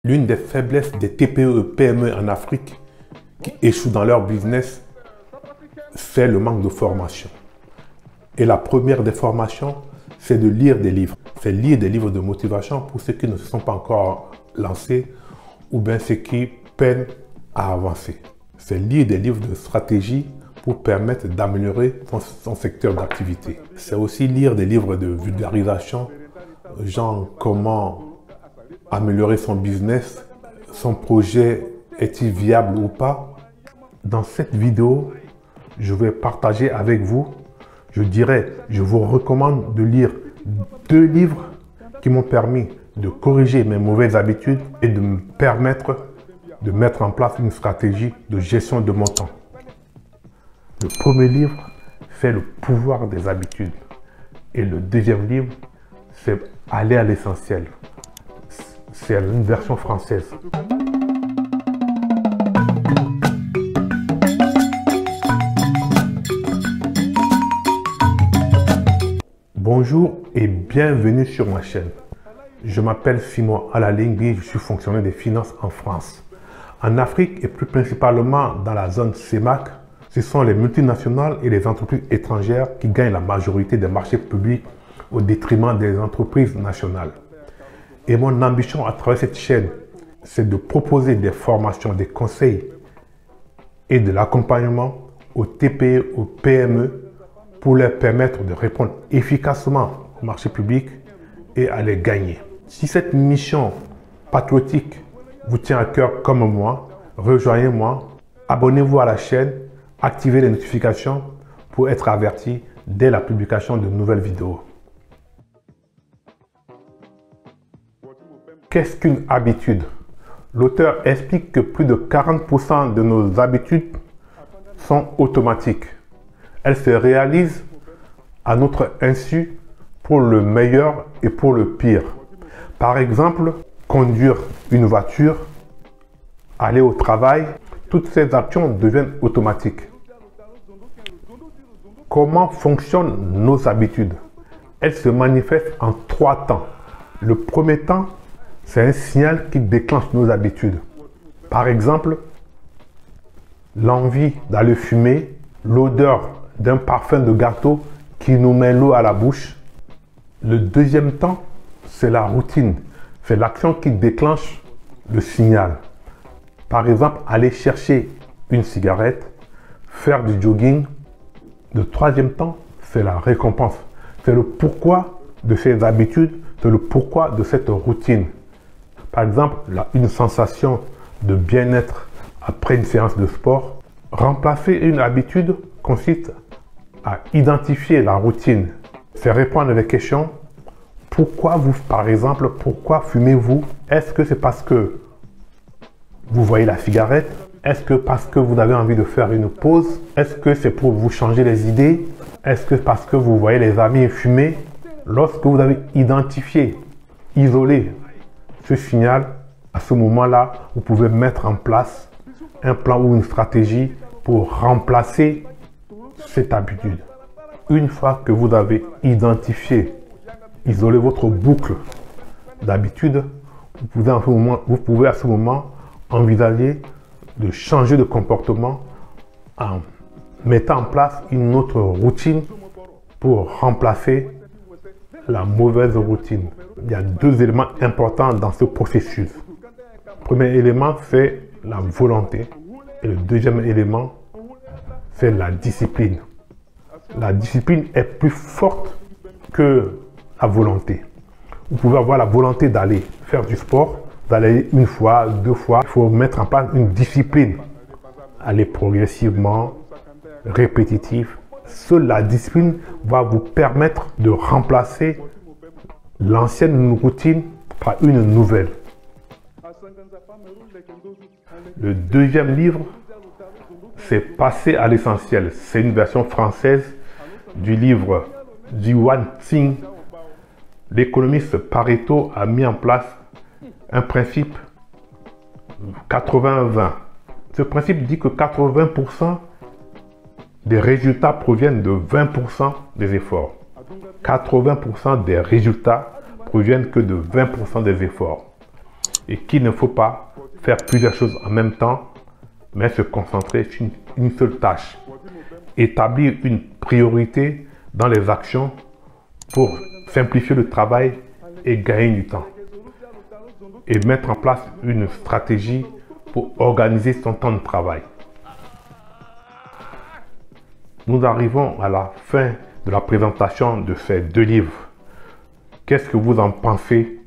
L'une des faiblesses des TPE et PME en Afrique qui échouent dans leur business, c'est le manque de formation. Et la première des formations, c'est de lire des livres. C'est lire des livres de motivation pour ceux qui ne se sont pas encore lancés ou bien ceux qui peinent à avancer. C'est lire des livres de stratégie pour permettre d'améliorer son secteur d'activité. C'est aussi lire des livres de vulgarisation, genre comment améliorer son business, son projet est-il viable ou pas. Dans cette vidéo, je vais partager avec vous, je vous recommande de lire 2 livres qui m'ont permis de corriger mes mauvaises habitudes et de me permettre de mettre en place une stratégie de gestion de mon temps. Le premier livre, c'est Le pouvoir des habitudes. Et le deuxième livre, c'est Aller à l'essentiel. C'est une version française. Bonjour et bienvenue sur ma chaîne. Je m'appelle Simon Alalingui, je suis fonctionnaire des finances en France. En Afrique et plus principalement dans la zone CEMAC, ce sont les multinationales et les entreprises étrangères qui gagnent la majorité des marchés publics au détriment des entreprises nationales. Et mon ambition à travers cette chaîne, c'est de proposer des formations, des conseils et de l'accompagnement aux TPE, aux PME pour leur permettre de répondre efficacement au marché public et à les gagner. Si cette mission patriotique vous tient à cœur comme moi, rejoignez-moi, abonnez-vous à la chaîne, activez les notifications pour être averti dès la publication de nouvelles vidéos. Qu'est-ce qu'une habitude? L'auteur explique que plus de 40% de nos habitudes sont automatiques. Elles se réalisent à notre insu pour le meilleur et pour le pire. Par exemple, conduire une voiture, aller au travail, toutes ces actions deviennent automatiques. Comment fonctionnent nos habitudes? Elles se manifestent en 3 temps. Le premier temps, c'est un signal qui déclenche nos habitudes. Par exemple, l'envie d'aller fumer, l'odeur d'un parfum de gâteau qui nous met l'eau à la bouche. Le deuxième temps, c'est la routine. C'est l'action qui déclenche le signal. Par exemple, aller chercher une cigarette, faire du jogging. Le troisième temps, c'est la récompense. C'est le pourquoi de ces habitudes, c'est le pourquoi de cette routine. Par exemple, une sensation de bien-être après une séance de sport. Remplacer une habitude consiste à identifier la routine. C'est répondre à des questions. Par exemple, pourquoi fumez-vous? Est-ce que c'est parce que vous voyez la cigarette? Est-ce que parce que vous avez envie de faire une pause? Est-ce que c'est pour vous changer les idées? Est-ce que parce que vous voyez les amis fumer? Lorsque vous avez identifié, isolé ce signal, à ce moment-là, vous pouvez mettre en place un plan ou une stratégie pour remplacer cette habitude. Une fois que vous avez identifié, isolé votre boucle d'habitude, vous pouvez à ce moment envisager de changer de comportement en mettant en place une autre routine pour remplacer la mauvaise routine. Il y a 2 éléments importants dans ce processus. Le premier élément, c'est la volonté. Et le deuxième élément, c'est la discipline. La discipline est plus forte que la volonté. Vous pouvez avoir la volonté d'aller faire du sport, d'aller 1 fois, 2 fois. Il faut mettre en place une discipline. Aller progressivement, répétitif. Seule la discipline va vous permettre de remplacer l'ancienne routine par une nouvelle. Le deuxième livre, c'est Passer à l'essentiel. C'est une version française du livre d'Iwan Tsing. L'économiste Pareto a mis en place un principe 80-20. Ce principe dit que 80% des résultats proviennent de 20% des efforts. 80% des résultats proviennent que de 20% des efforts. et qu'il ne faut pas faire plusieurs choses en même temps, mais se concentrer sur une seule tâche. Établir une priorité dans les actions pour simplifier le travail et gagner du temps. Et mettre en place une stratégie pour organiser son temps de travail. Nous arrivons à la fin de la présentation de ces deux livres. Qu'est-ce que vous en pensez?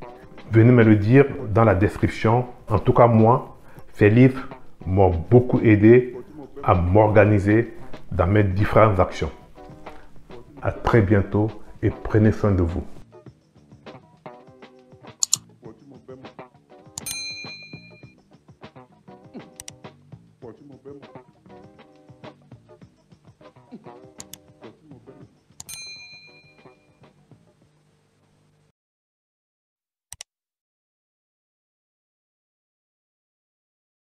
Venez me le dire dans la description. En tout cas, moi, ces livres m'ont beaucoup aidé à m'organiser dans mes différentes actions. À très bientôt et prenez soin de vous. Pode,